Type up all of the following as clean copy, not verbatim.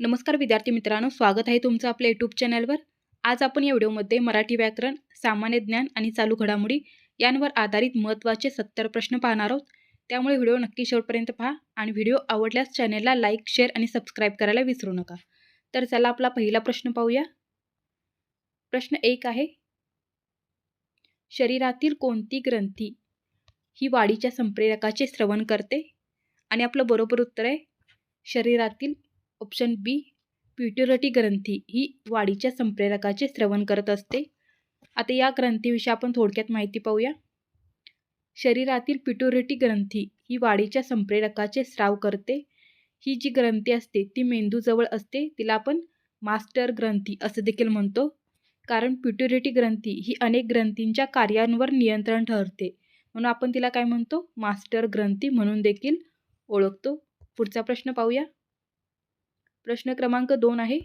नमस्कार विद्यार्थी मित्रांनो, स्वागत आहे तुमचं आपल्या यूट्यूब चॅनलवर. आज आपण या व्हिडिओमध्ये मराठी व्याकरण, सामान्य ज्ञान आणि चालू घडामोडी यांवर आधारित महत्त्वाचे 70 प्रश्न पाहणार आहोत. त्यामुळे व्हिडिओ नक्की शेवटपर्यंत पहा आणि व्हिडिओ आवडल्यास चॅनलला लाईक, शेअर आणि सबस्क्राईब करायला विसरू नका. तर चला आपला पहिला प्रश्न पाहूया. प्रश्न 1 आहे, शरीरातील कोणती ग्रंथी ही वाढीच्या संप्रेरकाचे श्रवण करते? आणि आपलं बरोबर उत्तर आहे शरीरातील ऑप्शन बी, पिट्युटरी ग्रंथी ही वाढीच्या संप्रेरकाचे श्रवण करत असते. आता या ग्रंथीविषयी आपण थोडक्यात माहिती पाहूया. शरीरातील पिट्युटरी ग्रंथी ही वाढीच्या संप्रेरकाचे स्राव करते. ही जी ग्रंथी असते ती मेंदूजवळ असते. तिला आपण मास्टर ग्रंथी असं देखील म्हणतो, कारण पिट्युटरी ग्रंथी ही अनेक ग्रंथींच्या कार्यांवर नियंत्रण ठरते, म्हणून आपण तिला काय म्हणतो, मास्टर ग्रंथी म्हणून देखील ओळखतो. पुढचा प्रश्न पाहूया. प्रश्न क्रमांक 2 आहे,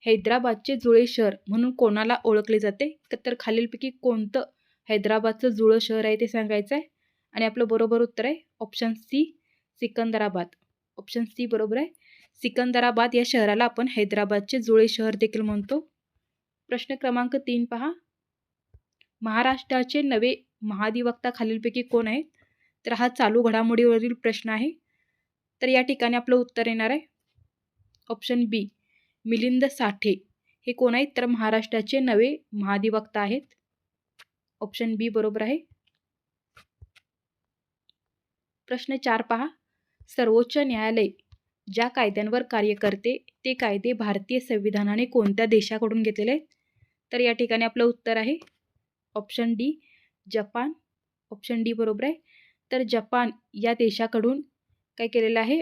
हैदराबादचे जुळे शहर म्हणून कोणाला ओळखले जाते? तर खालीलपैकी कोणतं हैदराबादचं जुळं शहर आहे ते सांगायचं आहे. आणि आपलं बरोबर उत्तर आहे option C, Secunderabad. Option C बरोबर आहे. सिकंदराबाद या शहराला आपण हैदराबादचे जुळे शहर देखील म्हणतो. प्रश्न क्रमांक 3 पहा, महाराष्ट्राचे नवे महाधिवक्ता खालीलपैकी कोण आहेत? तर हा चालू घडामोडीवरील प्रश्न आहे. तर या ठिकाणी आपलं उत्तर येणार आहे ऑप्शन बी, मिलिंद साठे. हे कोण आहेत? तर महाराष्ट्राचे नवे महाधिवक्ता आहेत. ऑप्शन बी बरोबर आहे. प्रश्न 4 पहा, सर्वोच्च न्यायालय ज्या कायद्यांवर कार्य करते ते कायदे भारतीय संविधानाने कोणत्या देशाकडून घेतलेले आहेत? तर या ठिकाणी आपलं उत्तर आहे option D, Japan. Option D बरोबर आहे. तर जपान या देशाकडून काय केलेलं आहे,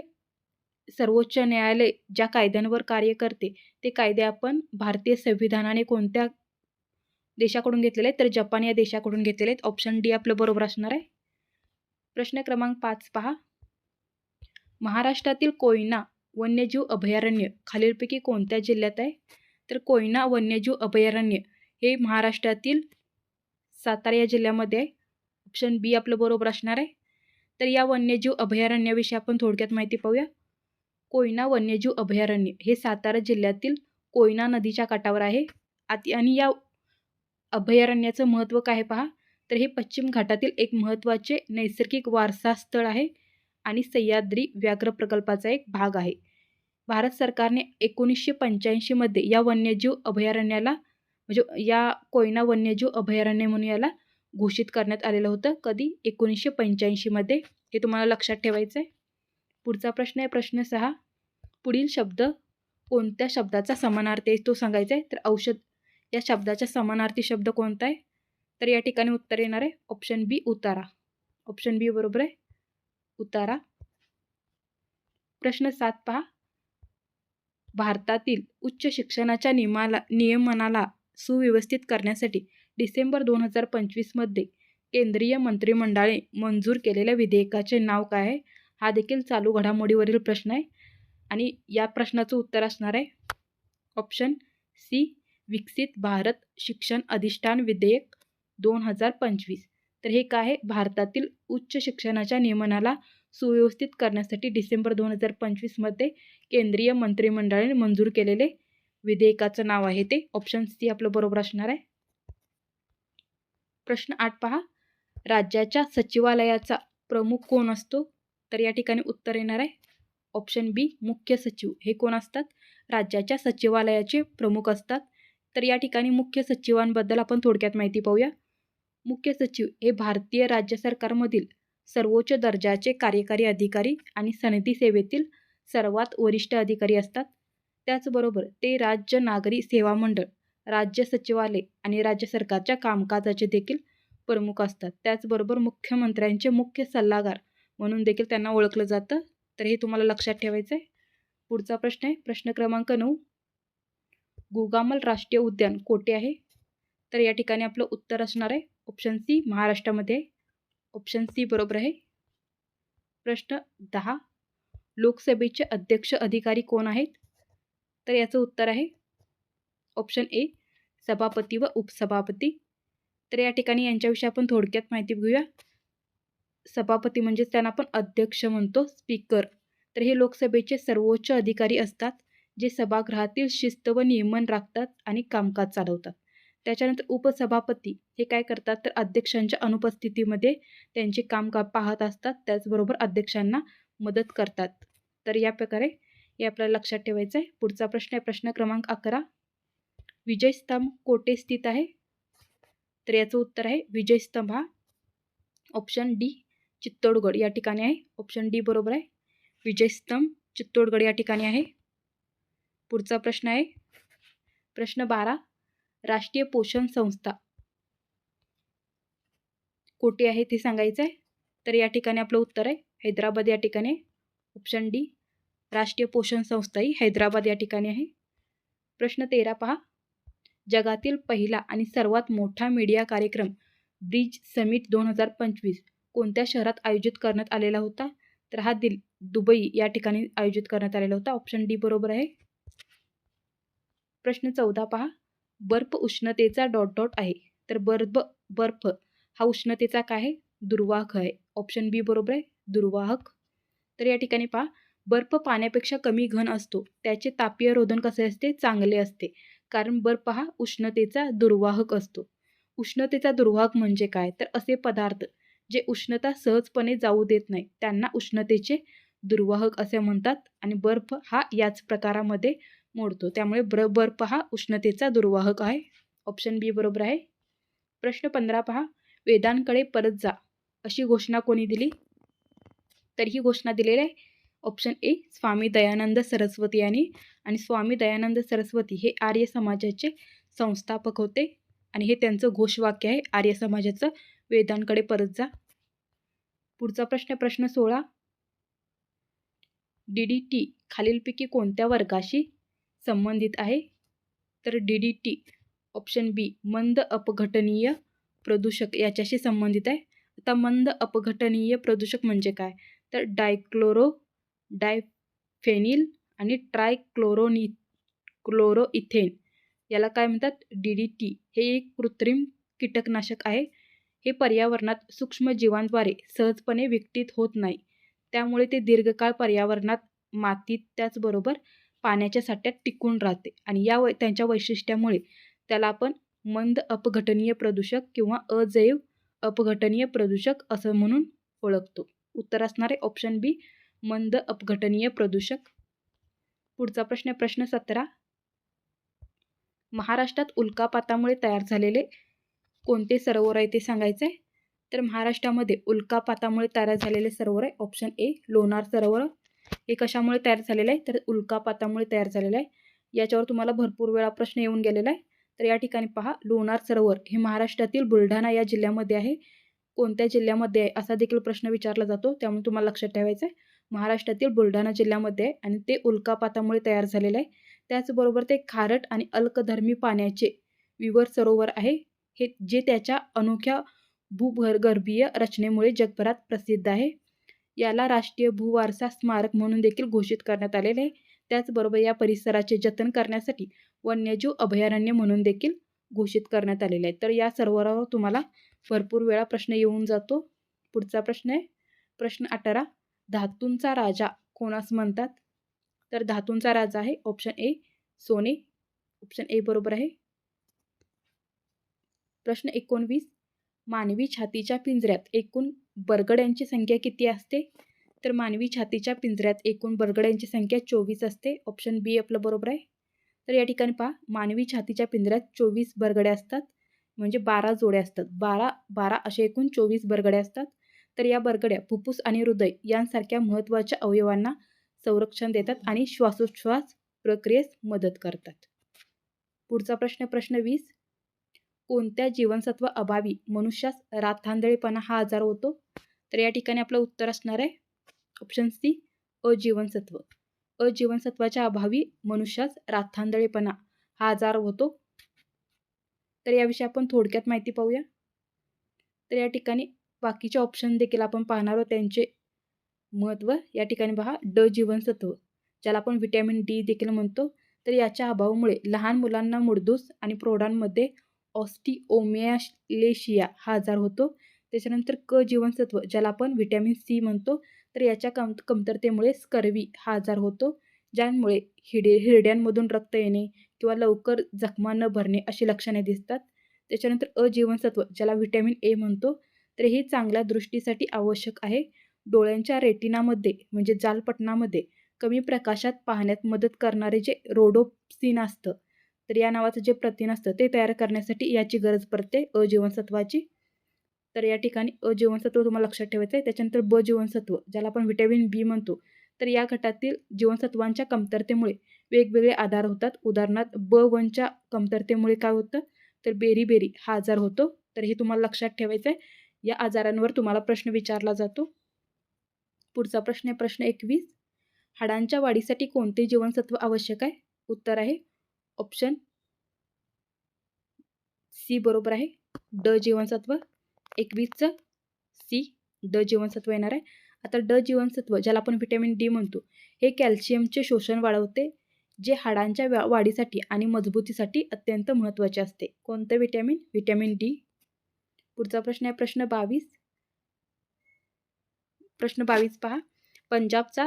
सर्वोच्च न्यायालय ज्या कायद्यांवर कार्य करते ते कायदे आपण भारतीय संविधानाने कोणत्या देशाकडून घेतलेले आहेत? तर जपान या देशाकडून घेतलेले आहेत. ऑप्शन डी आपलं बरोबर असणार आहे. प्रश्न क्रमांक 5 पहा, महाराष्ट्रातील कोयना वन्यजीव अभयारण्य खालीलपैकी कोणत्या जिल्ह्यात आहे? तर कोयना वन्यजीव अभयारण्य हे महाराष्ट्रातील सातारा या जिल्ह्यामध्ये आहे. ऑप्शन बी आपलं बरोबर असणार आहे. तर या वन्यजीव अभयारण्याविषयी आपण थोडक्यात माहिती पाहूया. कोयना वन्यजीव अभयारण्य हे सातारा जिल्ह्यातील कोयना नदीच्या काठावर आहे. आणि या अभयारण्याचं महत्त्व काय पहा, तर हे पश्चिम घाटातील एक महत्त्वाचे नैसर्गिक वारसा स्थळ आहे आणि सह्याद्री व्याघ्र प्रकल्पाचा एक भाग आहे. भारत सरकारने 1985 मध्ये या वन्यजीव अभयारण्याला म्हणजे या कोयना वन्यजीव अभयारण्य म्हणून याला घोषित करण्यात आलेलं होतं. कधी? 1985 मध्ये. हे तुम्हाला लक्षात ठेवायचं आहे. पुढचा प्रश्न आहे प्रश्न 6, पुढील शब्द कोणत्या शब्दाचा समानार्थी आहे तो सांगायचा आहे. तर औषध या शब्दाचा समानार्थी शब्द कोणता आहे? तर या ठिकाणी उत्तर येणार आहे ऑप्शन बी, उतारा. ऑप्शन बी बरोबर आहे, उतारा. प्रश्न 7 पहा, भारतातील उच्च शिक्षणाच्या नियमनाला सुव्यवस्थित करण्यासाठी डिसेंबर 2025 मध्ये केंद्रीय मंत्रिमंडळाने मंजूर केलेल्या विधेयकाचे नाव काय आहे? हा देखील चालू घडामोडीवरील प्रश्न आहे आणि या प्रश्नाचं उत्तर असणार आहे ऑप्शन सी, विकसित भारत शिक्षण अधिष्ठान विधेयक 2025. तर हे काय आहे? भारतातील उच्च शिक्षणाच्या नियमनाला सुव्यवस्थित करण्यासाठी डिसेंबर 2025 मध्ये केंद्रीय मंत्रिमंडळाने मंजूर केलेले विधेयकाचं नाव आहे ते. ऑप्शन सी आपलं बरोबर असणार आहे. प्रश्न 8 पहा, राज्याच्या सचिवालयाचा प्रमुख कोण असतो? तर या ठिकाणी उत्तर येणार आहे ऑप्शन बी, मुख्य सचिव. हे कोण असतात? राज्याच्या सचिवालयाचे प्रमुख असतात. तर या ठिकाणी मुख्य सचिवांबद्दल आपण थोडक्यात माहिती पाहूया. मुख्य सचिव हे भारतीय राज्य सरकारमधील सर्वोच्च दर्जाचे कार्यकारी अधिकारी आणि सनदी सेवेतील सर्वात वरिष्ठ अधिकारी असतात. त्याचबरोबर ते राज्य नागरी सेवा मंडळ, राज्य सचिवालय आणि राज्य सरकारच्या कामकाजाचे देखील प्रमुख असतात. त्याचबरोबर मुख्यमंत्र्यांचे मुख्य सल्लागार म्हणून देखील त्यांना ओळखलं जातं. तर हे तुम्हाला लक्षात ठेवायचं आहे. पुढचा प्रश्न आहे प्रश्न क्रमांक 9, गुगामल राष्ट्रीय उद्यान कोठे आहे? तर या ठिकाणी आपलं उत्तर असणार आहे ऑप्शन सी, महाराष्ट्रामध्ये. ऑप्शन सी बरोबर आहे. प्रश्न 10, लोकसभेचे अध्यक्ष अधिकारी कोण आहेत? तर याचं उत्तर आहे ऑप्शन ए, सभापती व उपसभापती. तर या ठिकाणी यांच्याविषयी आपण थोडक्यात माहिती घेऊया. सभापती म्हणजेच त्यांना आपण अध्यक्ष म्हणतो, स्पीकर. तर हे लोकसभेचे सर्वोच्च अधिकारी असतात. जे सभागृहातील शिस्त व नियमन राखतात आणि कामकाज चालवतात. त्याच्यानंतर उपसभापती हे काय करतात तर अध्यक्षांच्या अनुपस्थितीमध्ये त्यांचे काम पाहत असतात, त्याचबरोबर अध्यक्षांना मदत करतात. तर या प्रकारे हे आपल्याला लक्षात ठेवायचं आहे. पुढचा प्रश्न आहे प्रश्न क्रमांक 11. विजयस्तंभ कोठे स्थित आहे? तर याचं उत्तर आहे विजयस्तंभ हा ऑप्शन डी चित्तोडगड या ठिकाणी आहे. ऑप्शन डी बरोबर आहे. विजयस्तंभ चित्तोडगड या ठिकाणी आहे. पुढचा प्रश्न आहे प्रश्न 12. राष्ट्रीय पोषण संस्था कोठे आहे ते सांगायचं आहे. तर या ठिकाणी आपलं उत्तर आहे हैदराबाद या ठिकाणी. ऑप्शन डी राष्ट्रीय पोषण संस्था ही हैदराबाद या ठिकाणी आहे. प्रश्न 13 पहा. जगातील पहिला आणि सर्वात मोठा मीडिया कार्यक्रम ब्रिज समिट 2025 कोणत्या शहरात आयोजित करण्यात आलेला होता? तर हा दुबई या ठिकाणी आयोजित करण्यात आलेला होता. ऑप्शन डी बरोबर आहे. प्रश्न 14 पहा. बर्फ उष्णतेचा ... आहे. तर बर्फ हा उष्णतेचा काय आहे? दुर्वाहक आहे. ऑप्शन बी बरोबर आहे दुर्वाहक. तर या ठिकाणी पहा. बर्फ पाण्यापेक्षा कमी घन असतो, त्याचे तापीय रोधन कसे असते? चांगले असते, कारण बर्फ हा उष्णतेचा दुर्वाहक असतो. उष्णतेचा दुर्वाहक म्हणजे काय? तर असे पदार्थ जे उष्णता सहजपणे जाऊ देत नाही त्यांना उष्णतेचे दुर्वाहक असे म्हणतात, आणि बर्फ हा याच प्रकारामध्ये मोडतो. त्यामुळे बर्फ हा उष्णतेचा दुर्वाहक आहे. ऑप्शन बी बरोबर आहे. प्रश्न 15 पहा. वेदांकडे परत जा अशी घोषणा कोणी दिली? तर ही घोषणा दिलेली आहे ऑप्शन ए स्वामी दयानंद सरस्वती यांनी. आणि स्वामी दयानंद सरस्वती हे आर्य समाजाचे संस्थापक होते, आणि हे त्यांचं घोषवाक्य आहे आर्य समाजाचं, वेदांकडे परत जा. पुढचा प्रश्न प्रश्न 16. DDT खालीलपैकी कोणत्या वर्गाशी संबंधित आहे? तर DDT ऑप्शन बी मंद अपघटनीय प्रदूषक याच्याशी संबंधित आहे. आता मंद अपघटनीय प्रदूषक म्हणजे काय? तर डायफेनिल आणि क्लोरोइथेन याला काय म्हणतात? DDT हे एक कृत्रिम कीटकनाशक आहे. हे पर्यावरणात सूक्ष्म जीवांद्वारे सहजपणे विघटित होत नाही, त्यामुळे ते दीर्घकाळ पर्यावरणात, मातीत, त्याचबरोबर पाण्याच्या साठ्यात टिकून राहते, आणि त्यांच्या वैशिष्ट्यामुळे त्याला आपण मंद अपघटनीय प्रदूषक किंवा अजैव अपघटनीय प्रदूषक असं म्हणून ओळखतो. उत्तर असणार आहे ऑप्शन बी मंद अपघटनीय प्रदूषक. पुढचा प्रश्न प्रश्न 17. महाराष्ट्रात उल्कापातामुळे तयार झालेले कोणते सरोवर आहे ते सांगायचं आहे. तर महाराष्ट्रामध्ये उल्कापातामुळे तयार झालेले सरोवर आहे ऑप्शन ए लोणार सरोवर. हे कशामुळे तयार झालेलं आहे? तर उल्कापातामुळे तयार झालेलं आहे. याच्यावर तुम्हाला भरपूर वेळा प्रश्न येऊन गेलेला आहे. तर या ठिकाणी पहा, लोणार सरोवर हे महाराष्ट्रातील बुलढाणा या जिल्ह्यामध्ये आहे. कोणत्या जिल्ह्यामध्ये आहे असा देखील प्रश्न विचारला जातो, त्यामुळे तुम्हाला लक्षात ठेवायचं आहे महाराष्ट्रातील बुलढाणा जिल्ह्यामध्ये आहे, आणि ते उल्कापातामुळे तयार झालेलं आहे. त्याचबरोबर ते खारट आणि अल्कधर्मी पाण्याचे विवर सरोवर आहे, हे जे त्याच्या अनोख्या भूगर्भीय रचनेमुळे जगभरात प्रसिद्ध आहे. याला राष्ट्रीय भूवारसा स्मारक म्हणून देखील घोषित करण्यात आलेले आहे. त्याचबरोबर या परिसराचे जतन करण्यासाठी वन्यजीव अभयारण्य म्हणून देखील घोषित करण्यात आलेले आहे. तर या सरोवरावर तुम्हाला भरपूर वेळा प्रश्न येऊन जातो. पुढचा प्रश्न आहे प्रश्न 18. धातूंचा राजा कोणास म्हणतात? तर धातूंचा राजा आहे ऑप्शन ए सोने. ऑप्शन ए बरोबर आहे. प्रश्न 19. मानवी छातीच्या पिंजऱ्यात एकूण बरगड्यांची संख्या किती असते? तर मानवी छातीच्या पिंजऱ्यात एकूण बरगड्यांची संख्या 24 असते. ऑप्शन बी आपलं बरोबर आहे. तर या ठिकाणी पहा, मानवी छातीच्या पिंजऱ्यात 24 बरगड्या असतात, म्हणजे 12 जोड्या असतात. 12 असे एकूण 24 बरगड्या असतात. तर या बरगड्या फुफ्फुस आणि हृदय यांसारख्या महत्त्वाच्या अवयवांना संरक्षण देतात आणि श्वासोच्छ्वास प्रक्रियेस मदत करतात. पुढचा प्रश्न प्रश्न 20. कोणत्या जीवनसत्व अभावी मनुष्यास रातआंधळेपणा हा आजार होतो? तर या ठिकाणी आपलं उत्तर असणार आहे ऑप्शन सी अजीवनसत्व. अजीवनसत्वाच्या अभावी मनुष्यास रातआंधळेपणा हा आजार होतो. तर याविषयी आपण थोडक्यात माहिती पाहूया. तर या ठिकाणी बाकीचे ऑप्शन देखील आपण पाहणार आहोत, त्यांचे महत्त्व. या ठिकाणी पहा, ड जीवनसत्व ज्याला आपण व्हिटॅमिन डी देखील म्हणतो, तर याच्या अभावामुळे लहान मुलांना मूळदूस आणि प्रौढांमध्ये ऑस्टिओमॅलेशिया हा आजार होतो. त्याच्यानंतर क जीवनसत्व ज्याला आपण व्हिटॅमिन सी म्हणतो, तर याच्या कमतरतेमुळे स्कर्वी हा आजार होतो, ज्यामुळे हिरड्यांमधून रक्त येणे किंवा लवकर जखमा न भरणे अशी लक्षणे दिसतात. त्याच्यानंतर अ जीवनसत्व ज्याला व्हिटॅमिन ए म्हणतो, तर हे चांगल्या दृष्टीसाठी आवश्यक आहे. डोळ्यांच्या रेटिनामध्ये म्हणजे जालपटलामध्ये कमी प्रकाशात पाहण्यात मदत करणारे जे रोडोप्सिन असतं, तर या नावाचं जे प्रथिन असतं ते तयार करण्यासाठी याची गरज पडते अ जीवनसत्वाची. तर या ठिकाणी अ जीवनसत्व तुम्हाला लक्षात ठेवायचं आहे. त्याच्यानंतर ब जीवनसत्व ज्याला आपण व्हिटॅमिन बी म्हणतो, तर या गटातील जीवनसत्वांच्या कमतरतेमुळे वेगवेगळे आजार होतात. उदाहरणार्थ B1च्या कमतरतेमुळे काय होतं, तर बेरी हा आजार होतो. तर हे तुम्हाला लक्षात ठेवायचं आहे. या आजारांवर तुम्हाला प्रश्न विचारला जातो. पुढचा प्रश्न आहे प्रश्न 21. हाडांच्या वाढीसाठी कोणते जीवनसत्व आवश्यक आहे? उत्तर आहे ऑप्शन सी बरोबर आहे. ड जीवनसत्व. 21चं सी ड जीवनसत्व येणार आहे. आता ड जीवनसत्व ज्याला आपण व्हिटॅमिन डी म्हणतो, हे कॅल्शियमचे शोषण वाढवते, जे हाडांच्या वाढीसाठी आणि मजबूतीसाठी अत्यंत महत्त्वाचे असते. कोणतं व्हिटॅमिन? Vitamin D. पुढचा प्रश्न आहे प्रश्न 22. प्रश्न 22 पहा. पंजाबचा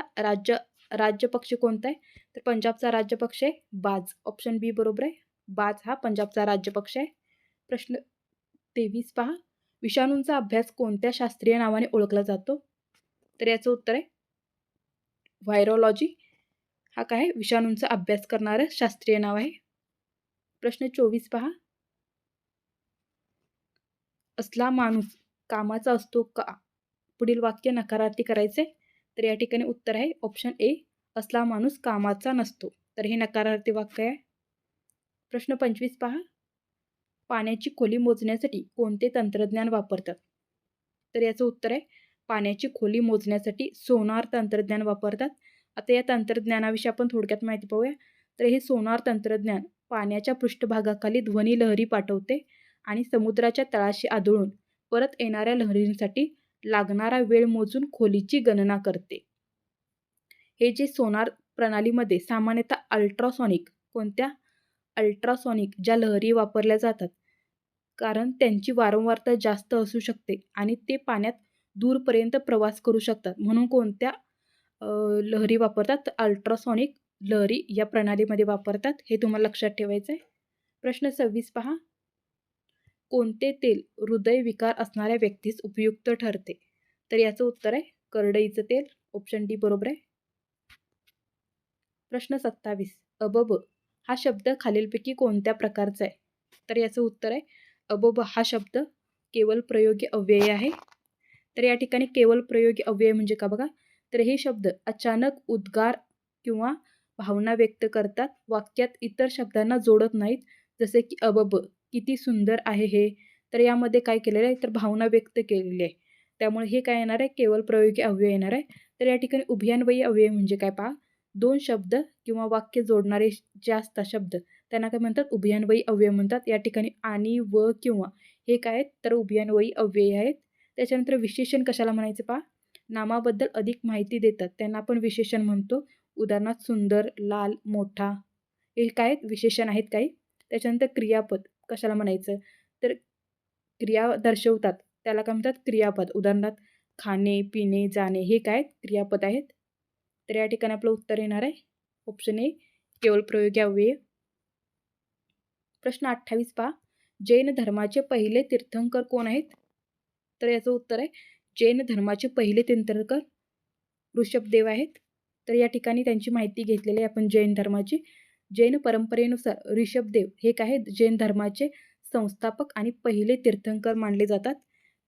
राज्य पक्षी कोणता आहे? तर पंजाबचा राज्य पक्ष आहे बाज. ऑप्शन बी बरोबर आहे. बाज हा पंजाबचा राज्य पक्ष आहे. प्रश्न 23 पहा. विषाणूंचा अभ्यास कोणत्या शास्त्रीय नावाने ओळखला जातो? तर याचं उत्तर आहे व्हायरोलॉजी. हा काय आहे? विषाणूंचा अभ्यास करणारं शास्त्रीय नाव आहे. प्रश्न 24 पहा. असला माणूस कामाचा असतो का? पुढील वाक्य नकारार्थी करायचे. तर या ठिकाणी उत्तर आहे ऑप्शन ए, असला माणूस कामाचा नसतो. तर हे नकारार्थी वाक्य आहे. प्रश्न 25 पहा. पाण्याची खोली मोजण्यासाठी कोणते तंत्रज्ञान वापरतात? तर याचं उत्तर आहे पाण्याची खोली मोजण्यासाठी सोनार तंत्रज्ञान वापरतात. आता या तंत्रज्ञानाविषयी आपण थोडक्यात माहिती पाहूया. तर हे सोनार तंत्रज्ञान पाण्याच्या पृष्ठभागाखाली ध्वनी लहरी पाठवते आणि समुद्राच्या तळाशी आदळून परत येणाऱ्या लहरींसाठी लागणारा वेळ मोजून खोलीची गणना करते. हे जे सोनार प्रणालीमध्ये सामान्यतः अल्ट्रासॉनिक ज्या लहरी वापरल्या जातात, कारण त्यांची वारंवारता जास्त असू शकते आणि ते पाण्यात दूरपर्यंत प्रवास करू शकतात. म्हणून कोणत्या लहरी वापरतात? अल्ट्रासॉनिक लहरी या प्रणालीमध्ये वापरतात. हे तुम्हाला लक्षात ठेवायचं आहे. प्रश्न 26 पहा. कोणते तेल हृदयविकार असणाऱ्या व्यक्तीस उपयुक्त ठरते? तर याचं उत्तर आहे करडईचं तेल. ऑप्शन डी बरोबर आहे. प्रश्न 27. अबब हा शब्द खालीलपैकी कोणत्या प्रकारचा आहे? तर याचं उत्तर आहे अबब हा शब्द केवल प्रयोगी अव्यय आहे. तर या ठिकाणी केवल प्रयोगी अव्यय म्हणजे का बघा, तर हे शब्द अचानक उद्गार किंवा भावना व्यक्त करतात. वाक्यात इतर शब्दांना जोडत नाहीत. जसे की अबब किती सुंदर आहे हे. तर यामध्ये काय केलेलं आहे, तर भावना व्यक्त केलेली आहे. त्यामुळे हे काय येणार आहे, केवल प्रयोगी अव्यय येणार आहे. तर या ठिकाणी उभयान्वयी अव्यय म्हणजे काय पहा, दोन शब्द किंवा वाक्य जोडणारे जे असतात शब्द त्यांना काय म्हणतात, उभयान्वयी अव्यय म्हणतात. या ठिकाणी आणि, व, किंवा हे काय आहेत, तर उभयान्वयी अव्यय आहेत. त्याच्यानंतर विशेषण कशाला म्हणायचं पहा, नामाबद्दल अधिक माहिती देतात त्यांना आपण विशेषण म्हणतो. उदाहरणार्थ सुंदर, लाल, मोठा हे काय आहेत, विशेषण आहेत काही. त्याच्यानंतर क्रियापद कशाला म्हणायचं, तर क्रिया दर्शवतात त्याला काय म्हणतात, क्रियापद. उदाहरणार्थ खाणे, पिणे, जाणे हे काय क्रियापद आहेत. तर या ठिकाणी आपलं उत्तर येणार आहे ऑप्शन ए, केवळ प्रयोगी अव्यय. प्रश्न 28 पहा. जैन धर्माचे पहिले तीर्थंकर कोण आहेत? तर याचं उत्तर आहे जैन धर्माचे पहिले तीर्थंकर ऋषभदेव आहेत. तर या ठिकाणी त्यांची माहिती घेतलेली आहे आपण जैन धर्माची. जैन परंपरेनुसार ऋषभदेव हे काय जैन धर्माचे संस्थापक आणि पहिले तीर्थंकर मानले जातात.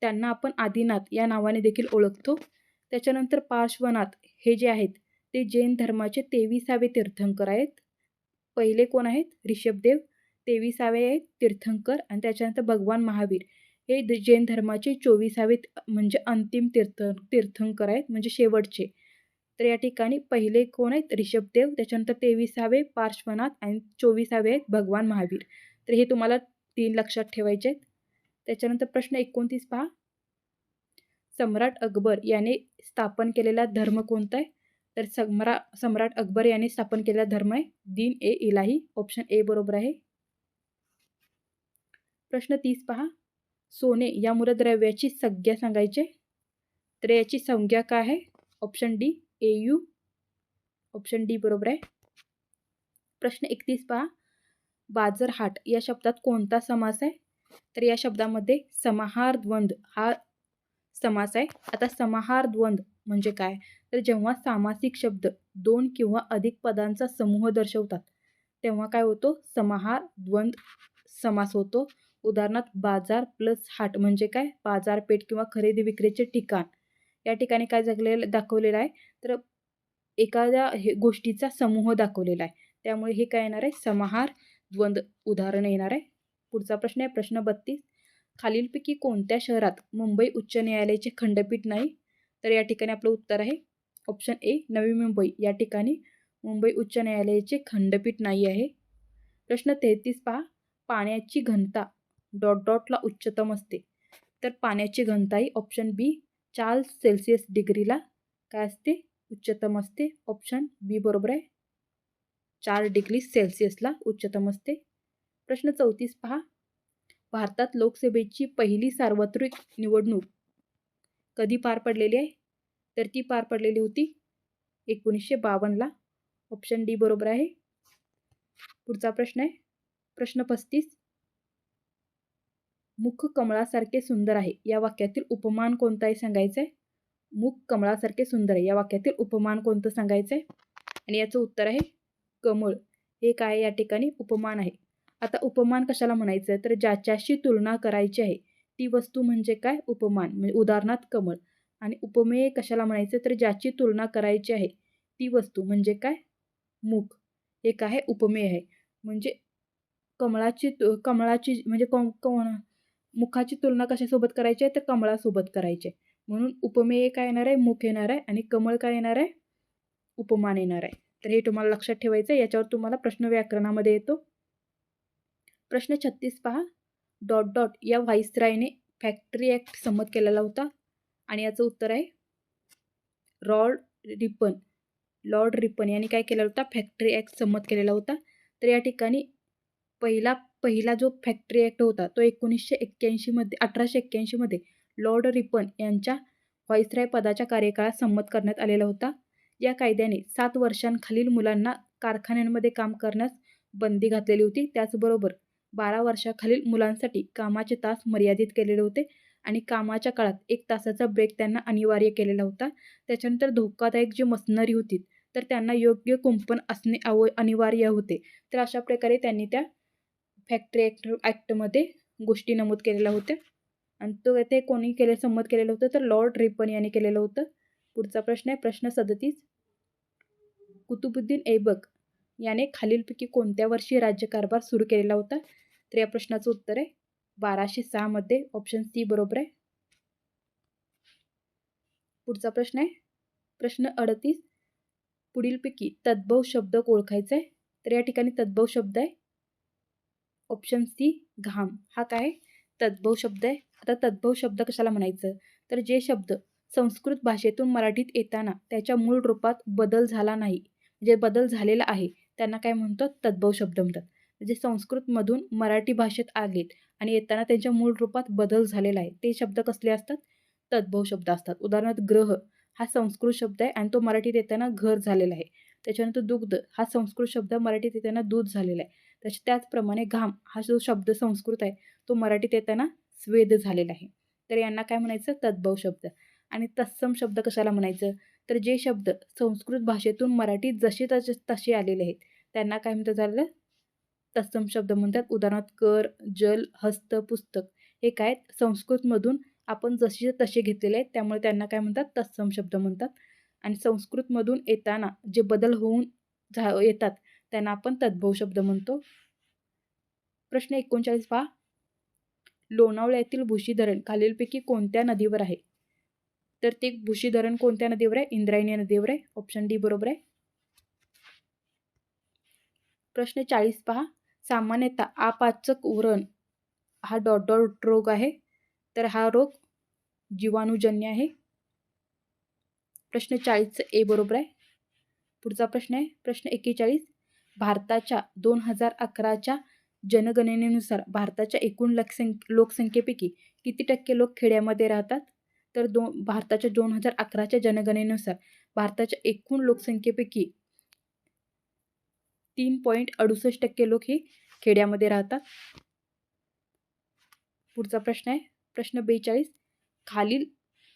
त्यांना आपण आदिनाथ या नावाने देखील ओळखतो. त्याच्यानंतर पार्श्वनाथ हे जे आहेत ते जैन धर्माचे 23वे तीर्थंकर आहेत. पहिले कोण आहेत? ऋषभदेव. 23वे आहेत तीर्थंकर. आणि त्याच्यानंतर भगवान महावीर हे जैन धर्माचे 24वे म्हणजे अंतिम तीर्थंकर आहेत, म्हणजे शेवटचे. तर या ठिकाणी पहिले कोण आहेत? ऋषभदेव. त्याच्यानंतर 23वे पार्श्वनाथ आणि 24वे आहेत भगवान महावीर. तर हे तुम्हाला 3 लक्षात ठेवायचे आहेत. त्याच्यानंतर प्रश्न 29 पहा. सम्राट अकबर याने स्थापन केलेला धर्म कोणता आहे? तर सम्राट अकबर याने स्थापन केलेला धर्म आहे दीन ए इलाही. ऑप्शन ए बरोबर आहे. प्रश्न 30 पहा. सोने या मूलद्रव्याची संज्ञा सांगायचे. तर याची संज्ञा काय आहे? Option D AU. Option D बरोबर आहे. प्रश्न 31 पहा. बाजारहाट या शब्दात कोणता समास आहे? तर या शब्दामध्ये समाहार द्वंद्व हा समास आहे. आता समाहार द्वंद्व म्हणजे काय? तर जेव्हा सामासिक शब्द 2 किंवा अधिक पदांचा समूह दर्शवतात तेव्हा काय होतो? समाहार द्वंद्व समास होतो. उदाहरणार्थ बाजार प्लस हाट म्हणजे काय? बाजारपेठ किंवा खरेदी विक्रीचे ठिकाण. या ठिकाणी काय दाखवलेलं आहे? तर एखाद्या गोष्टीचा समूह दाखवलेला आहे. त्यामुळे हे काय येणार आहे? समाहार द्वंद्व उदाहरण येणार आहे. पुढचा प्रश्न आहे प्रश्न 32. खालीलपैकी कोणत्या शहरात मुंबई उच्च न्यायालयाचे खंडपीठ नाही? तर या ठिकाणी आपलं उत्तर आहे ऑप्शन ए नवी मुंबई. या ठिकाणी मुंबई उच्च न्यायालयाचे खंडपीठ नाही आहे. प्रश्न 33 पहा. पाण्याची घनता डॉट डॉटला उच्चतम असते. तर पाण्याची घनता ही ऑप्शन बी 4 सेल्सिअस डिग्रीला काय असते? उच्चतम असते. ऑप्शन बी बरोबर आहे. 4 डिग्री सेल्सिअसला उच्चतम असते. प्रश्न 34 पहा. भारतात लोकसभेची पहिली सार्वत्रिक निवडणूक कधी पार पडलेली आहे? तर ती पार पडलेली होती 1952ला. ऑप्शन डी बरोबर आहे. पुढचा प्रश्न आहे प्रश्न 35. मुख कमळासारखे सुंदर आहे या वाक्यातील उपमान कोणता आहे सांगायचं आहे? मुख कमळासारखे सुंदर आहे या वाक्यातील उपमान कोणतं सांगायचं आहे? आणि याचं उत्तर आहे कमळ. हे काय या ठिकाणी उपमान आहे. आता उपमान कशाला म्हणायचं? तर ज्याच्याशी तुलना करायची आहे ती वस्तू म्हणजे काय? उपमान. म्हणजे उदाहरणार्थ कमळ. आणि उपमेय कशाला म्हणायचं? तर ज्याची तुलना करायची आहे ती वस्तू म्हणजे काय? मुख. हे काय आहे? उपमेय आहे. म्हणजे कमळाची म्हणजे मुखाची तुलना कशासोबत करायची आहे? तर कमळासोबत करायची आहे. म्हणून उपमेय काय येणार आहे? मुख येणार आहे. आणि कमळ काय येणार आहे? उपमान येणार आहे. तर हे तुम्हाला लक्षात ठेवायचं आहे. याच्यावर तुम्हाला प्रश्न व्याकरणामध्ये येतो. प्रश्न 36 पहा. डॉट डॉट या व्हाईसरायने फॅक्टरी ॲक्ट संमत केलेला होता. आणि याचं उत्तर आहे लॉर्ड रिपन यांनी काय केलेला होता? फॅक्टरी ॲक्ट संमत केलेला होता. तर या ठिकाणी पहिला जो फॅक्टरी ॲक्ट होता तो 1881 लॉर्ड रिपन यांच्या व्हाईसराय पदाच्या कार्यकाळात संमत करण्यात आलेला होता. या कायद्याने 7 वर्षांखालील मुलांना कारखान्यांमध्ये काम करण्यास बंदी घातलेली होती. त्याचबरोबर 12 वर्षाखालील मुलांसाठी कामाचे तास मर्यादित केलेले होते आणि कामाच्या काळात 1 तासाचा ब्रेक त्यांना अनिवार्य केलेला होता. त्याच्यानंतर धोकादायक जी मशिनरी होती तर त्यांना योग्य कुंपण असणे अनिवार्य होते. तर अशा प्रकारे त्यांनी त्या फॅक्टरी ॲक्टमध्ये गोष्टी नमूद केलेल्या होत्या. आणि ते कोणी संमत केलेलं होतं? तर लॉर्ड रिपन यांनी केलेलं होतं. पुढचा प्रश्न आहे प्रश्न 37. कुतुबुद्दीन ऐबक याने खालीलपैकी कोणत्या वर्षी राज्यकारभार सुरू केलेला होता? तर या प्रश्नाचं उत्तर आहे 1206 मध्ये. ऑप्शन सी बरोबर आहे. पुढचा प्रश्न आहे प्रश्न 38. पुढीलपैकी तद्भव शब्द ओळखायचा आहे. तर या ठिकाणी तद्भव शब्द आहे ऑप्शन सी घाम. हा काय तद्भव शब्द आहे. आता तद्भव शब्द कशाला म्हणायचं? तर जे शब्द संस्कृत भाषेतून मराठीत येताना त्याच्या मूळ रूपात बदल झाला नाही, म्हणजे बदल झालेला आहे, त्यांना काय म्हणतात? तद्भव शब्द म्हणतात. म्हणजे संस्कृतमधून मराठी भाषेत आलेत आणि येताना त्यांच्या मूळ रूपात बदल झालेला आहे ते शब्द कसले असतात? तद्भव शब्द असतात. उदाहरणार्थ ग्रह हा संस्कृत शब्द आहे आणि तो मराठीत येताना घर झालेला आहे. त्याच्यानंतर दुग्ध हा संस्कृत शब्द मराठीत येताना दूध झालेला आहे. त्याचप्रमाणे घाम हा जो शब्द संस्कृत आहे तो मराठीत येताना स्वेद झालेला आहे. तर यांना काय म्हणायचं? तद्भव शब्द. आणि तत्सम शब्द कशाला म्हणायचं? तर जे शब्द संस्कृत भाषेतून मराठीत जसे तसे आलेले आहेत त्यांना काय म्हणतात झालं? तत्सम शब्द म्हणतात. उदाहरणार्थ कर, जल, हस्त, पुस्तक हे काय संस्कृतमधून आपण जसे तसे घेतलेले आहेत त्यामुळे त्यांना काय म्हणतात? तत्सम शब्द म्हणतात. आणि संस्कृतमधून येताना जे बदल होऊन येतात त्यांना आपण तद्भव शब्द म्हणतो. प्रश्न 39 पहा. लोणावळ्यातील भुशी धरण खालीलपैकी कोणत्या नदीवर आहे? तर ते भुशी धरण कोणत्या नदीवर आहे? इंद्रायणी नदीवर आहे. ऑप्शन डी बरोबर आहे. प्रश्न 40 पहा. सामान्यतः अपाचक व्रण हा डॉट डॉट रोग आहे. तर हा रोग जीवाणूजन्य आहे. प्रश्न 40 ए बरोबर आहे. पुढचा प्रश्न आहे प्रश्न 41. भारताच्या 2011च्या जनगणनेनुसार भारताच्या एकूण लोकसंख्येपैकी किती टक्के लोक खेड्यामध्ये राहतात? तर भारताच्या 2011च्या जनगणनेनुसार भारताच्या एकूण लोकसंख्येपैकी 3.68% लोक हे खेड्यामध्ये राहतात. पुढचा प्रश्न आहे प्रश्न 42. खालील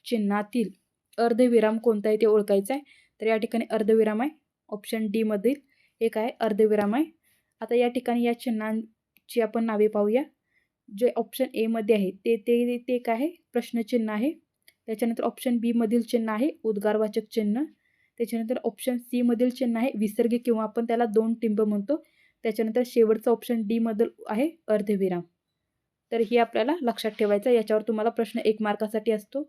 चिन्हातील अर्धविराम कोणता आहे ते ओळखायचा आहे. तर या ठिकाणी अर्धविराम आहे. ऑप्शन डी मधील एक आहे अर्धविराम आहे. आता या ठिकाणी या चिन्हांची आपण नावे पाहूया. जे ऑप्शन ए मध्ये आहे ते ते ते काय आहे प्रश्नचिन्ह आहे. त्याच्यानंतर ऑप्शन बी मधील चिन्ह आहे उद्गारवाचक चिन्ह. त्याच्यानंतर ऑप्शन सी मधील चिन्ह आहे विसर्ग किंवा आपण त्याला दोन टिंब म्हणतो. त्याच्यानंतर शेवटचं ऑप्शन डी मधील आहे अर्धविराम. तर ही आपल्याला लक्षात ठेवायचं. याच्यावर तुम्हाला प्रश्न 1 मार्कासाठी असतो.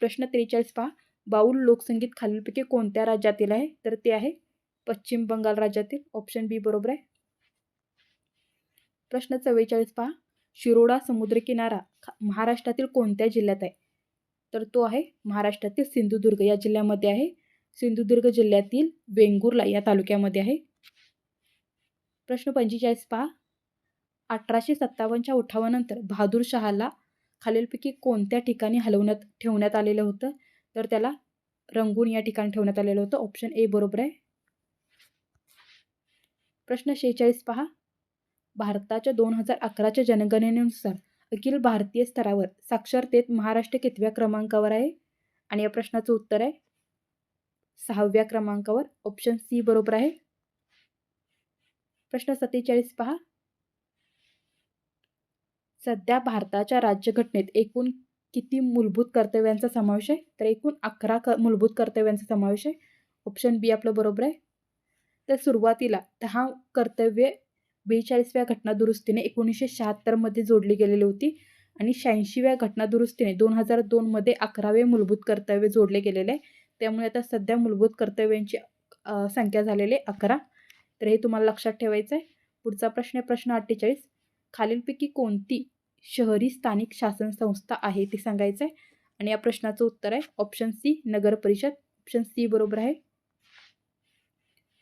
प्रश्न 43 पहा. बाउल लोकसंगीत खालीलपैकी कोणत्या राज्यातील आहे. तर ते आहे पश्चिम बंगाल राज्यातील. ऑप्शन बी बरोबर आहे. प्रश्न 44 पहा. शिरोडा समुद्रकिनारा महाराष्ट्रातील कोणत्या जिल्ह्यात आहे. तर तो आहे महाराष्ट्रातील सिंधुदुर्ग या जिल्ह्यामध्ये आहे. सिंधुदुर्ग जिल्ह्यातील वेंगुर्ला या तालुक्यामध्ये आहे. प्रश्न 45 पहा. 1857च्या उठावानंतर बहादूर शहाला खालीलपैकी कोणत्या ठिकाणी ठेवण्यात आलेलं होतं. तर त्याला रंगून या ठिकाणी ठेवण्यात आलेलं होतं. ऑप्शन ए बरोबर आहे. प्रश्न 46 पहा. भारताच्या 2011च्या जनगणनेनुसार अखिल भारतीय स्तरावर साक्षरतेत महाराष्ट्र कितव्या क्रमांकावर आहे. आणि या प्रश्नाचं उत्तर आहे 6व्या क्रमांकावर. ऑप्शन सी बरोबर आहे. प्रश्न 47 पहा. सध्या भारताच्या राज्यघटनेत एकूण किती मूलभूत कर्तव्यांचा समावेश आहे. तर एकूण 11 मूलभूत कर्तव्यांचा समावेश आहे. ऑप्शन बी आपलं बरोबर आहे. तर सुरुवातीला 10 कर्तव्ये 42व्या घटनादुरुस्तीने 1976 मध्ये जोडली गेलेली होती आणि 86व्या घटनादुरुस्तीने 2002 मध्ये 11वे मूलभूत कर्तव्य जोडले गेलेले आहे. त्यामुळे आता सध्या मूलभूत कर्तव्यांची संख्या झालेली 11. तर हे तुम्हाला लक्षात ठेवायचं आहे. पुढचा प्रश्न आहे प्रश्न 48. खालीलपैकी कोणती शहरी स्थानिक शासन संस्था आहे ते सांगायचं आहे. आणि या प्रश्नाचं उत्तर आहे ऑप्शन सी नगर परिषद. ऑप्शन सी बरोबर आहे.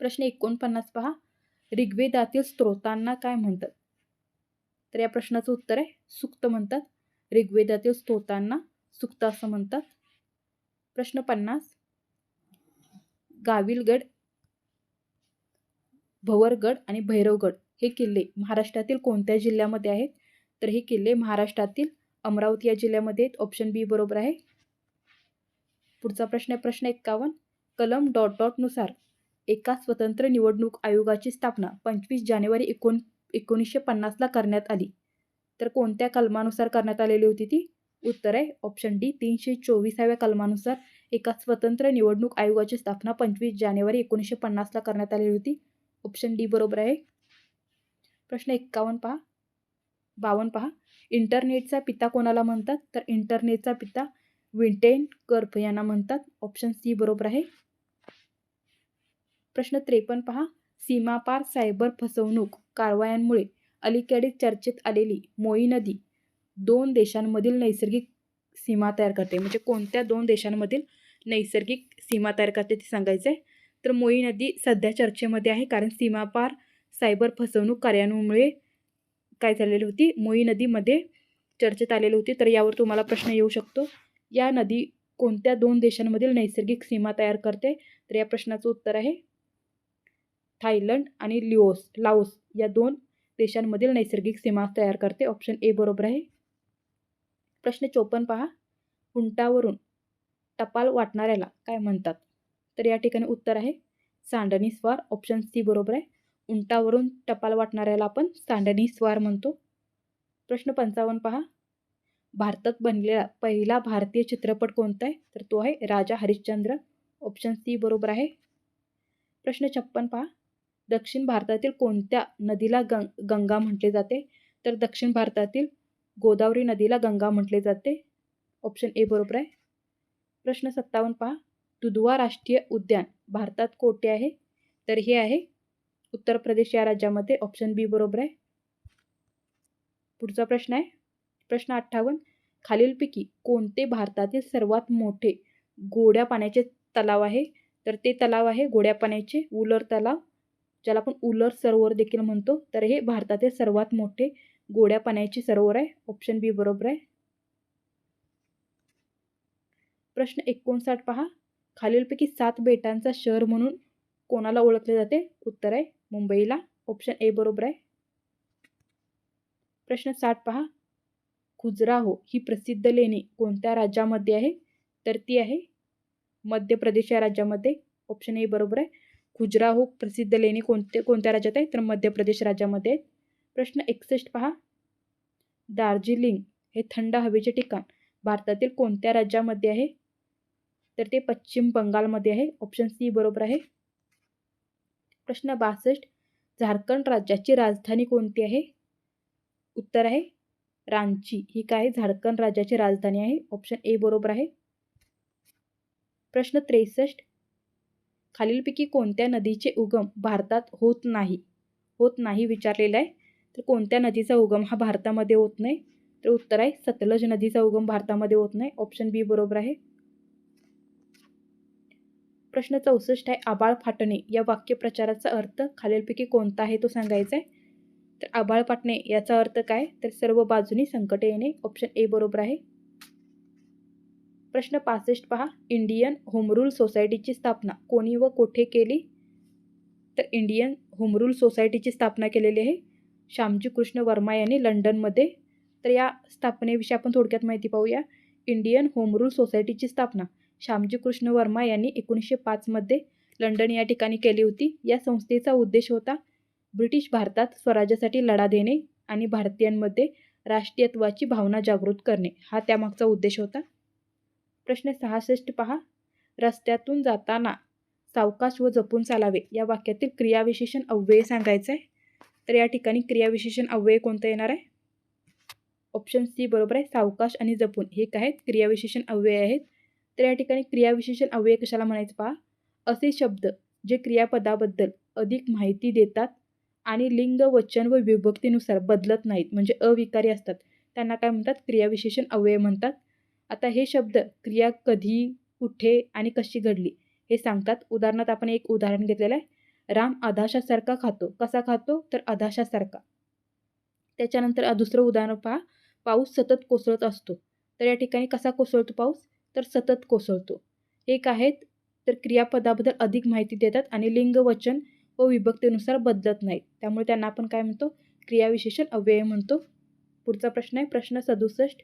प्रश्न 49 पहा. ऋग्वेदातील स्तोत्रांना काय म्हणतात. तर या प्रश्नाचं उत्तर आहे सूक्त म्हणतात. ऋग्वेदातील स्तोत्रांना सूक्त असं म्हणतात. प्रश्न 50. गाविलगड, भवरगड आणि भैरवगड हे किल्ले महाराष्ट्रातील कोणत्या जिल्ह्यामध्ये आहेत. तर हे किल्ले महाराष्ट्रातील अमरावती या जिल्ह्यामध्ये आहेत. ऑप्शन बी बरोबर आहे. पुढचा प्रश्न आहे प्रश्न 51. कलम ... नुसार एका स्वतंत्र निवडणूक आयोगाची स्थापना 25 जानेवारी 1950ला करण्यात आली. तर कोणत्या कलमानुसार करण्यात आलेली होती ती. उत्तर आहे ऑप्शन डी 324व्या कलमानुसार एका स्वतंत्र निवडणूक आयोगाची स्थापना 25 जानेवारी 1950ला करण्यात आलेली होती. ऑप्शन डी बरोबर आहे. प्रश्न 52 पहा. इंटरनेटचा पिता कोणाला म्हणतात. तर इंटरनेटचा पिता विंटेन कर्फ यांना म्हणतात. ऑप्शन सी बरोबर आहे. प्रश्न 53 पहा. सीमापार सायबर फसवणूक कारवायांमुळे अलीकडे चर्चेत आलेली मोई नदी 2 देशांमधील नैसर्गिक सीमा तयार करते. म्हणजे कोणत्या 2 देशांमधील नैसर्गिक सीमा तयार करते ते सांगायचं आहे. तर मोई नदी सध्या चर्चेमध्ये आहे कारण सीमापार सायबर फसवणूक कार्यामुळे काय झालेली होती. मोई नदीमध्ये चर्चेत आलेली होती. तर यावर तुम्हाला प्रश्न येऊ शकतो. या नदी कोणत्या 2 देशांमधील नैसर्गिक सीमा तयार करते. तर या प्रश्नाचं उत्तर आहे थायलंड आणि लाओस या 2 देशांमधील नैसर्गिक सीमा तयार करते. ऑप्शन ए बरोबर आहे. प्रश्न 54 पहा. उंटावरून टपाल वाटणाऱ्याला काय म्हणतात. तर या ठिकाणी उत्तर आहे सांडणी स्वार. ऑप्शन सी बरोबर आहे. उंटावरून टपाल वाटणाऱ्याला आपण सांडणी स्वार म्हणतो. प्रश्न 55 पहा. भारतात बनलेला पहिला भारतीय चित्रपट कोणता आहे. तर तो आहे राजा हरिश्चंद्र. ऑप्शन सी बरोबर आहे. प्रश्न 56 पहा. दक्षिण भारतातील कोणत्या नदीला गंगा म्हटले जाते. तर दक्षिण भारतातील गोदावरी नदीला गंगा म्हटले जाते. ऑप्शन ए बरोबर आहे. प्रश्न 57 पहा. दुधवा राष्ट्रीय उद्यान भारतात कोठे आहे. तर हे आहे उत्तर प्रदेश या राज्यामध्ये. ऑप्शन बी बरोबर आहे. पुढचा प्रश्न आहे प्रश्न 58. खालीलपैकी कोणते भारतातील सर्वात मोठे गोड्या पाण्याचे तलाव आहे. तर ते तलाव आहे गोड्या पाण्याचे उलर तलाव, ज्याला आपण उलर सरोवर देखील म्हणतो. तर हे भारतातील सर्वात मोठे गोड्या पाण्याचे सरोवर आहे. ऑप्शन बी बरोबर आहे. प्रश्न 59 पहा. खालीलपैकी 7 बेटांचा शहर म्हणून कोणाला ओळखले जाते? उत्तर आहे मुंबईला. ऑप्शन ए बरोबर आहे. प्रश्न 60 पहा. खजुराहो ही प्रसिद्ध लेणी कोणत्या राज्यामध्ये आहे? तर ती आहे मध्य प्रदेश या राज्यामध्ये. ऑप्शन ए बरोबर आहे. खजुराहो प्रसिद्ध लेणी कोणत्या राज्यात आहे? तर मध्य प्रदेश राज्यामध्ये आहे. प्रश्न 61 पहा. दार्जिलिंग हे थंड हवेचे ठिकाण भारतातील कोणत्या राज्यामध्ये आहे? तर ते पश्चिम बंगालमध्ये आहे. ऑप्शन सी बरोबर आहे. प्रश्न 62. झारखंड राज्याची राजधानी कोणती आहे? उत्तर आहे रांची. ही काय? झारखंड राज्याची राजधानी आहे. ऑप्शन ए बरोबर आहे. प्रश्न 63. खालीलपैकी कोणत्या नदीचे उगम भारतात होत नाही विचारलेला आहे. तर कोणत्या नदीचा उगम हा भारतामध्ये होत नाही? तर उत्तर आहे सतलज नदीचा उगम भारतामध्ये होत नाही. ऑप्शन बी बरोबर आहे. प्रश्न 64 आहे. आभाळ फाटणे या वाक्यप्रचाराचा अर्थ खालीलपैकी कोणता आहे तो सांगायचा आहे. तर आभाळ फाटणे याचा अर्थ काय? तर सर्व बाजूनी संकटे येणे. ऑप्शन ए बरोबर आहे. प्रश्न 65 पहा. इंडियन होम रूल सोसायटीची स्थापना कोणी व कोठे केली? तर इंडियन होम रूल सोसायटीची स्थापना केलेली आहे श्यामजी कृष्ण वर्मा यांनी लंडनमध्ये. तर या स्थापनेविषयी आपण थोडक्यात माहिती पाहूया. इंडियन होम रूल सोसायटीची स्थापना श्यामजी कृष्ण वर्मा यांनी 1905 मध्ये लंडन या ठिकाणी केली होती. या संस्थेचा उद्देश होता ब्रिटिश भारतात स्वराज्यासाठी लढा देणे आणि भारतीयांमध्ये राष्ट्रीयत्वाची भावना जागृत करणे हा त्यामागचा उद्देश होता. प्रश्न 66 पहा. रस्त्यातून जाताना सावकाश व जपून चालावे या वाक्यातील क्रियाविशेषण अव्यय सांगायचं आहे. तर या ठिकाणी क्रियाविशेषण अव्यय कोणतं येणार आहे? ऑप्शन सी बरोबर आहे. सावकाश आणि जपून हे काय आहेत? क्रियाविशेषण अव्यय आहेत. तर या ठिकाणी क्रियाविशेषण अव्यय कशाला म्हणायचं पहा. असे शब्द जे क्रियापदाबद्दल अधिक माहिती देतात आणि लिंग वचन व विभक्तीनुसार बदलत नाहीत म्हणजे अविकारी असतात त्यांना काय म्हणतात? क्रियाविशेषण अव्यय म्हणतात. आता हे शब्द क्रिया कधी, कुठे आणि कशी घडली हे सांगतात. उदाहरणार्थ आपण एक उदाहरण घेतलेलं आहे. राम अधाशासारखा खातो. कसा खातो? तर अधाशासारखा. त्याच्यानंतर दुसरं उदाहरण पहा. पाऊस सतत कोसळत असतो. तर या ठिकाणी कसा कोसळतो पाऊस? तर सतत कोसळतो. हे काय आहेत? तर क्रियापदाबद्दल अधिक माहिती देतात आणि लिंग वचन व विभक्तीनुसार बदलत नाहीत त्यामुळे त्यांना आपण काय म्हणतो? क्रियाविशेषण अव्यय म्हणतो. पुढचा प्रश्न आहे प्रश्न 67.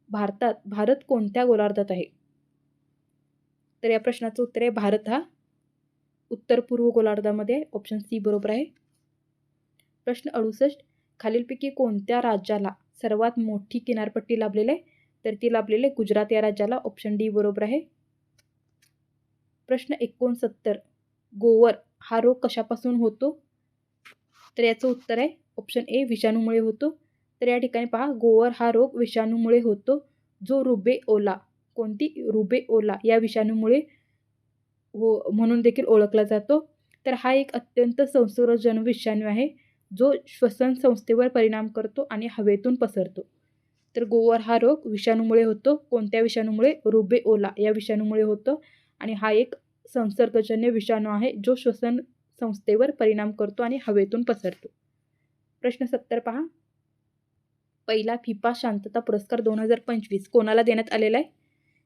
भारत कोणत्या गोलार्धात आहे? तर या प्रश्नाचं उत्तर आहे भारत हा उत्तर पूर्व गोलार्धामध्ये आहे. ऑप्शन सी बरोबर आहे. प्रश्न 68. खालीलपैकी कोणत्या राज्याला सर्वात मोठी किनारपट्टी लाभलेली आहे? तर ती लाभलेली आहे गुजरात या राज्याला. ऑप्शन डी बरोबर आहे. प्रश्न 69. गोवर हा रोग कशापासून होतो? तर याचं उत्तर आहे ऑप्शन ए विषाणूमुळे होतो. तर या ठिकाणी पहा गोवर हा रोग विषाणूमुळे होतो जो रुबेओला कोणती रुबेओला या विषाणूमुळे म्हणून देखील ओळखला जातो. तर हा एक अत्यंत संसर्गजन्य विषाणू आहे जो श्वसन संस्थेवर परिणाम करतो आणि हवेतून पसरतो. तर गोवर हा रोग विषाणूमुळे होतो. कोणत्या विषाणूमुळे? रुबेओला या विषाणूमुळे होतो आणि हा एक संसर्गजन्य विषाणू आहे जो श्वसन संस्थेवर परिणाम करतो आणि हवेतून पसरतो. प्रश्न 70 पहा. पहिला फिफा शांतता पुरस्कार 2025 कोणाला देण्यात आलेला आहे?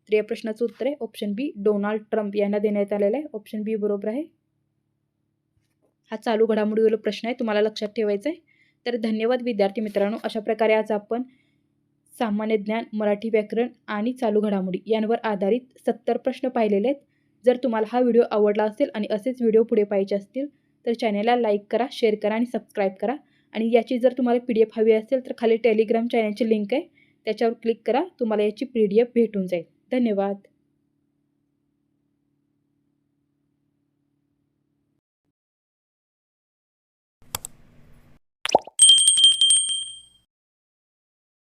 तर या प्रश्नाचं उत्तर आहे ऑप्शन बी डोनाल्ड ट्रम्प यांना देण्यात आलेला आहे. ऑप्शन बी बरोबर आहे. हा चालू घडामोडीवर प्रश्न आहे तुम्हाला लक्षात ठेवायचा आहे. तर धन्यवाद विद्यार्थी मित्रांनो. अशा प्रकारे आज आपण सामान्य ज्ञान, मराठी व्याकरण आणि चालू घडामोडी यांवर आधारित 70 प्रश्न पाहिलेले आहेत. जर तुम्हाला हा व्हिडिओ आवडला असेल आणि असेच व्हिडिओ पुढे पाहिजे असतील तर चॅनलला लाईक करा, शेअर करा आणि सबस्क्राईब करा. आणि याची जर तुम्हाला PDF हवी असेल तर खाली टेलिग्राम चॅनलची लिंक आहे त्याच्यावर क्लिक करा. तुम्हाला याची PDF भेटून जाईल. धन्यवाद.